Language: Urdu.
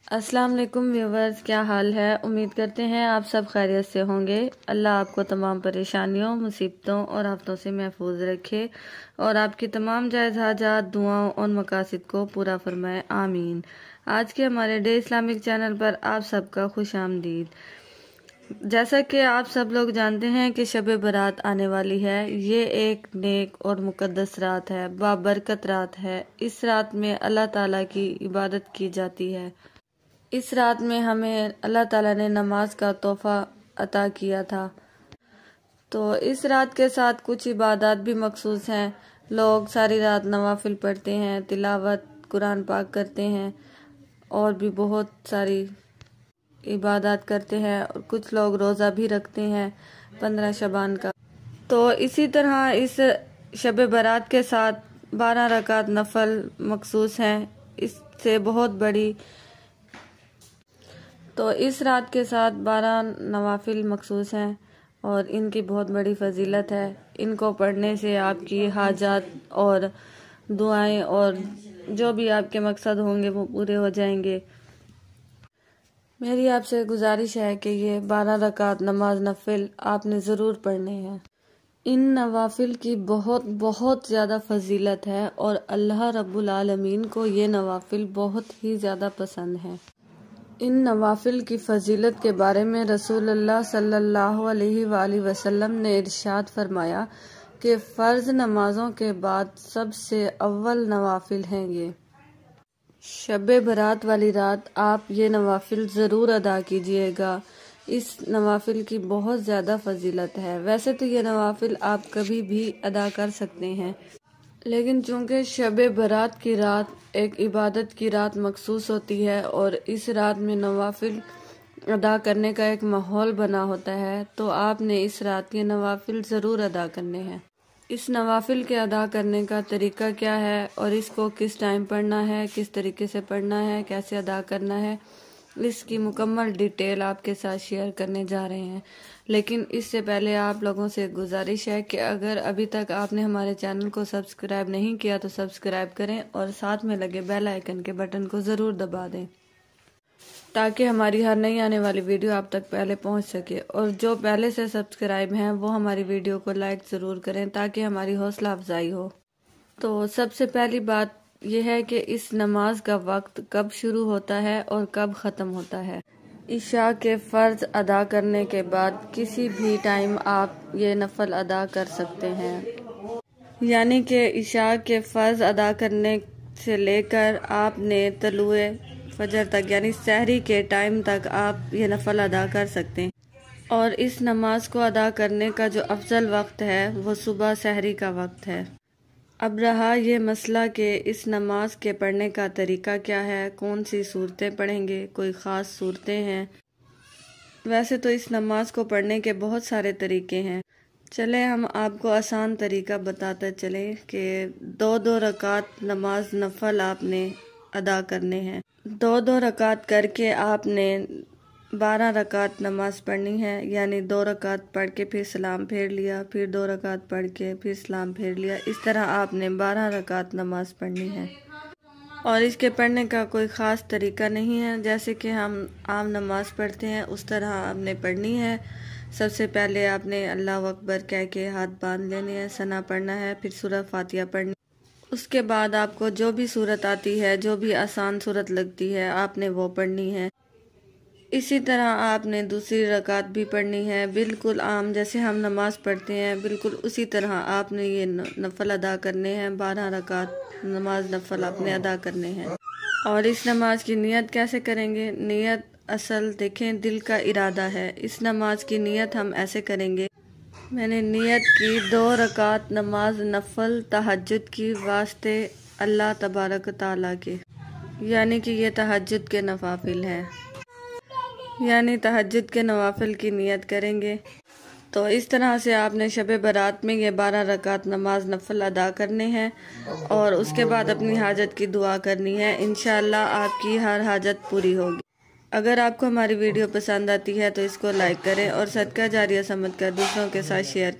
السلام علیکم ویورز، کیا حال ہے؟ امید کرتے ہیں آپ سب خیریت سے ہوں گے۔ اللہ آپ کو تمام پریشانیوں، مصیبتوں اور آفتوں سے محفوظ رکھے اور آپ کی تمام جائز حاجات، دعاؤں اور مقاصد کو پورا فرمائے، آمین۔ آج کے ہمارے ڈے اسلامک چینل پر آپ سب کا خوش آمدید۔ جیسا کہ آپ سب لوگ جانتے ہیں کہ شب برات آنے والی ہے۔ یہ ایک نیک اور مقدس رات ہے، بابرکت رات ہے۔ اس رات میں اللہ تعالیٰ کی عبادت کی جاتی ہے۔ اس رات میں ہمیں اللہ تعالیٰ نے نماز کا تحفہ عطا کیا تھا، تو اس رات کے ساتھ کچھ عبادات بھی مخصوص ہیں۔ لوگ ساری رات نوافل پڑھتے ہیں، تلاوت قرآن پاک کرتے ہیں اور بھی بہت ساری عبادات کرتے ہیں، اور کچھ لوگ روزہ بھی رکھتے ہیں 15 شعبان کا۔ تو اسی طرح اس شب برات کے ساتھ 12 رکعت نفل مخصوص ہیں، اس سے بہت بڑی، تو اس رات کے ساتھ 12 نوافل مخصوص ہیں اور ان کی بہت بڑی فضیلت ہے۔ ان کو پڑھنے سے آپ کی حاجات اور دعائیں اور جو بھی آپ کے مقصد ہوں گے وہ پورے ہو جائیں گے۔ میری آپ سے گزارش ہے کہ یہ 12 رکعت نماز نفل آپ نے ضرور پڑھنے ہیں۔ ان نوافل کی بہت بہت زیادہ فضیلت ہے اور اللہ رب العالمین کو یہ نوافل بہت ہی زیادہ پسند ہیں۔ ان نوافل کی فضیلت کے بارے میں رسول اللہ صلی اللہ علیہ وآلہ وسلم نے ارشاد فرمایا کہ فرض نمازوں کے بعد سب سے اول نوافل ہیں یہ۔ شب برات والی رات آپ یہ نوافل ضرور ادا کیجیے گا۔ اس نوافل کی بہت زیادہ فضیلت ہے۔ ویسے تو یہ نوافل آپ کبھی بھی ادا کر سکتے ہیں، لیکن چونکہ شب برات کی رات ایک عبادت کی رات مخصوص ہوتی ہے اور اس رات میں نوافل ادا کرنے کا ایک ماحول بنا ہوتا ہے، تو آپ نے اس رات کے نوافل ضرور ادا کرنے ہیں۔ اس نوافل کے ادا کرنے کا طریقہ کیا ہے اور اس کو کس ٹائم پڑھنا ہے، کس طریقے سے پڑھنا ہے، کیسے ادا کرنا ہے، اس کی مکمل ڈیٹیل آپ کے ساتھ شیئر کرنے جا رہے ہیں۔ لیکن اس سے پہلے آپ لوگوں سے گزارش ہے کہ اگر ابھی تک آپ نے ہمارے چینل کو سبسکرائب نہیں کیا تو سبسکرائب کریں اور ساتھ میں لگے بیل آئیکن کے بٹن کو ضرور دبا دیں تاکہ ہماری ہر نئی آنے والی ویڈیو آپ تک پہلے پہنچ سکے، اور جو پہلے سے سبسکرائب ہیں وہ ہماری ویڈیو کو لائک ضرور کریں تاکہ ہماری حوصلہ افزائی ہو۔ تو سب سے پہلی بات یہ ہے کہ اس نماز کا وقت کب شروع ہوتا ہے اور کب ختم ہوتا ہے۔ عشاء کے فرض ادا کرنے کے بعد کسی بھی ٹائم آپ یہ نفل ادا کر سکتے ہیں، یعنی کہ عشاء کے فرض ادا کرنے سے لے کر آپ نے طلوع فجر تک، یعنی سحری کے ٹائم تک آپ یہ نفل ادا کر سکتے ہیں۔ اور اس نماز کو ادا کرنے کا جو افضل وقت ہے وہ صبح سحری کا وقت ہے۔ اب رہا یہ مسئلہ کہ اس نماز کے پڑھنے کا طریقہ کیا ہے، کون سی صورتیں پڑھیں گے، کوئی خاص صورتیں ہیں۔ ویسے تو اس نماز کو پڑھنے کے بہت سارے طریقے ہیں، چلیں ہم آپ کو آسان طریقہ بتاتے چلیں کہ 2 رکعت نماز نفل آپ نے ادا کرنے ہیں۔ 2 رکعت کر کے آپ نے 12 رکعت نماز پڑھنی ہے، یعنی 2 رکعت پڑھ کے پھر سلام پھیر لیا، پھر 2 رکعت پڑھ کے پھر سلام پھیر لیا، اس طرح آپ نے 12 رکعت نماز پڑھنی ہے۔ اور اس کے پڑھنے کا کوئی خاص طریقہ نہیں ہے، جیسے کہ ہم عام نماز پڑھتے ہیں اس طرح آپ نے پڑھنی ہے۔ سب سے پہلے آپ نے اللہ اکبر کہہ کے ہاتھ باندھ لینے ہیں، ثنا پڑھنا ہے، پھر سورہ فاتحہ پڑھنی ہے۔ اس کے بعد آپ کو جو بھی صورت آتی ہے، جو بھی آسان صورت لگتی ہے، آپ نے وہ پڑھنی ہے۔ اسی طرح آپ نے دوسری رکعت بھی پڑھنی ہے، بالکل عام جیسے ہم نماز پڑھتے ہیں بالکل اسی طرح آپ نے یہ نفل ادا کرنے ہیں۔ 12 رکعت نماز نفل آپ نے ادا کرنے ہیں۔ اور اس نماز کی نیت کیسے کریں گے؟ نیت اصل دیکھیں دل کا ارادہ ہے۔ اس نماز کی نیت ہم ایسے کریں گے، میں نے نیت کی 2 رکعت نماز نفل تہجد کی واسطے اللہ تبارک تعالیٰ کے، یعنی کہ یہ تہجد کے نوافل ہیں، یعنی تہجد کے نوافل کی نیت کریں گے۔ تو اس طرح سے آپ نے شب برات میں یہ 12 رکعت نماز نفل ادا کرنے ہیں اور اس کے بعد اپنی حاجت کی دعا کرنی ہے، انشاءاللہ آپ کی ہر حاجت پوری ہوگی۔ اگر آپ کو ہماری ویڈیو پسند آتی ہے تو اس کو لائک کریں اور صدقہ جاریہ سمجھ کر دوسروں کے ساتھ شیئر کریں۔